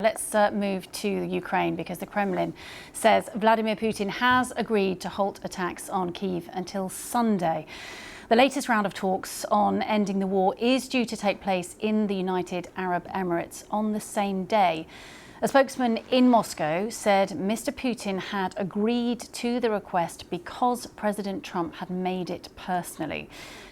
Let's move to Ukraine because the Kremlin says Vladimir Putin has agreed to halt attacks on Kyiv until Sunday. The latest round of talks on ending the war is due to take place in the United Arab Emirates on the same day. A spokesman in Moscow said Mr. Putin had agreed to the request because President Trump had made it personally.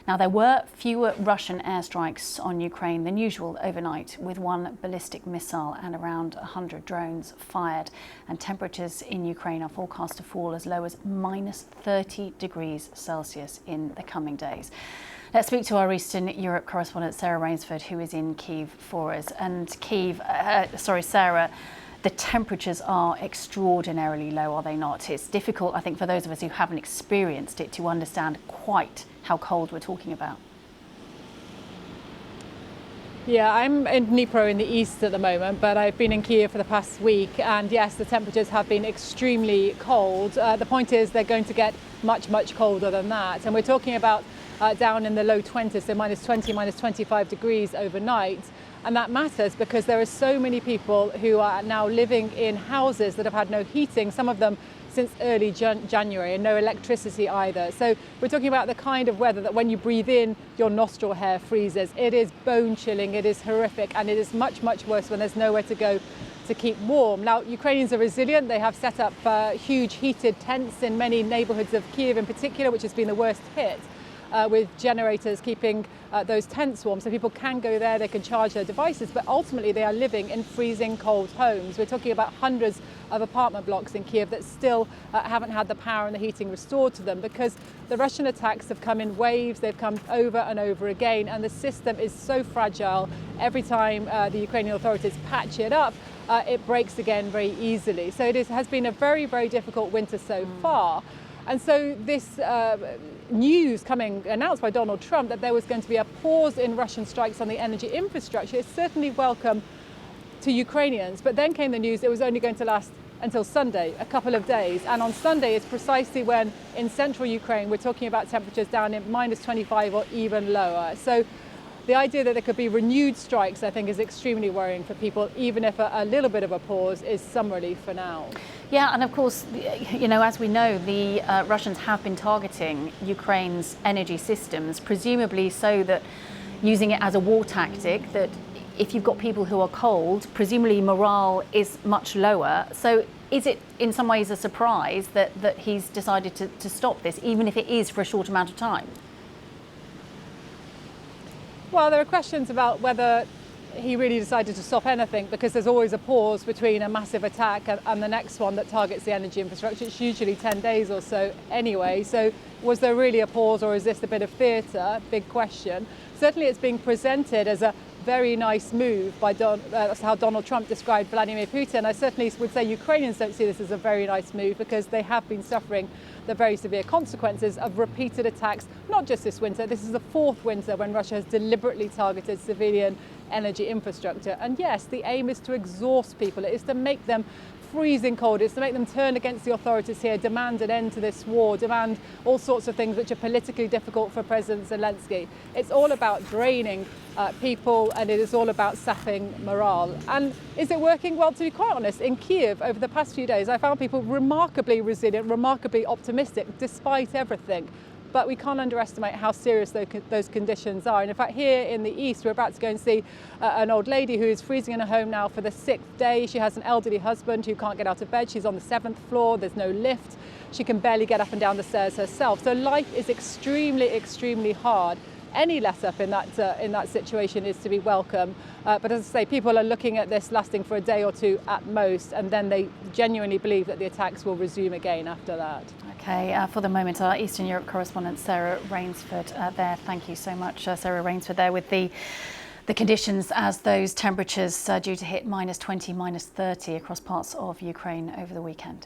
Now, there were fewer Russian airstrikes on Ukraine than usual overnight, with one ballistic missile and around 100 drones fired. And temperatures in Ukraine are forecast to fall as low as minus 30 degrees Celsius in the coming days. Let's speak to our Eastern Europe correspondent, Sarah Rainsford, who is in Kyiv for us. And Sarah, the temperatures are extraordinarily low, are they not? It's difficult, I think, for those of us who haven't experienced it to understand quite how cold we're talking about. Yeah, I'm in Dnipro in the east at the moment, but I've been in Kyiv for the past week, and yes, the temperatures have been extremely cold. The point is they're going to get much, much colder than that, and we're talking about down in the low 20s, so minus 20, minus 25 degrees overnight. And that matters because there are so many people who are now living in houses that have had no heating, some of them since early January, and no electricity either. So we're talking about the kind of weather that when you breathe in, your nostril hair freezes. It is bone chilling, it is horrific, and it is much, much worse when there's nowhere to go to keep warm. Now, Ukrainians are resilient. They have set up huge heated tents in many neighborhoods of Kyiv in particular, which has been the worst hit. With generators keeping those tents warm, so people can go there, they can charge their devices, but ultimately they are living in freezing cold homes. We're talking about hundreds of apartment blocks in Kyiv that still haven't had the power and the heating restored to them because the Russian attacks have come in waves, they've come over and over again, and the system is so fragile. Every time the Ukrainian authorities patch it up, it breaks again very easily. So it has been a very, very difficult winter so far. And so this news announced by Donald Trump that there was going to be a pause in Russian strikes on the energy infrastructure is certainly welcome to Ukrainians. But then came the news it was only going to last until Sunday, a couple of days. And on Sunday is precisely when in central Ukraine we're talking about temperatures down in minus 25 or even lower. So the idea that there could be renewed strikes, I think, is extremely worrying for people, even if a little bit of a pause is some relief for now. Yeah, and of course, you know, as we know, the Russians have been targeting Ukraine's energy systems, presumably so that using it as a war tactic, that if you've got people who are cold, presumably morale is much lower. So is it in some ways a surprise that he's decided to stop this, even if it is for a short amount of time? Well, there are questions about whether he really decided to stop anything because there's always a pause between a massive attack and the next one that targets the energy infrastructure. It's usually 10 days or so anyway. So was there really a pause or is this a bit of theatre? Big question. Certainly it's being presented as a very nice move by that's how Donald Trump described Vladimir Putin. I certainly would say Ukrainians don't see this as a very nice move because they have been suffering the very severe consequences of repeated attacks, not just this winter. This is the fourth winter when Russia has deliberately targeted civilian energy infrastructure. And yes, the aim is to exhaust people. It is to make them freezing cold. It's to make them turn against the authorities here, demand an end to this war, demand all sorts of things which are politically difficult for President Zelensky. It's all about draining people, and it is all about sapping morale. And is it working? Well, to be quite honest, in Kyiv over the past few days, I found people remarkably resilient, remarkably optimistic, despite everything. But we can't underestimate how serious those conditions are. And in fact, here in the east, we're about to go and see an old lady who is freezing in her home now for the 6th day. She has an elderly husband who can't get out of bed. She's on the 7th floor. There's no lift. She can barely get up and down the stairs herself. So life is extremely, extremely hard. Any let up in that situation is to be welcome. But as I say, people are looking at this lasting for a day or two at most, and then they genuinely believe that the attacks will resume again after that. Okay, for the moment, our Eastern Europe correspondent, Sarah Rainsford, there. Thank you so much, Sarah Rainsford, there with the conditions as those temperatures due to hit minus 20, minus 30 across parts of Ukraine over the weekend.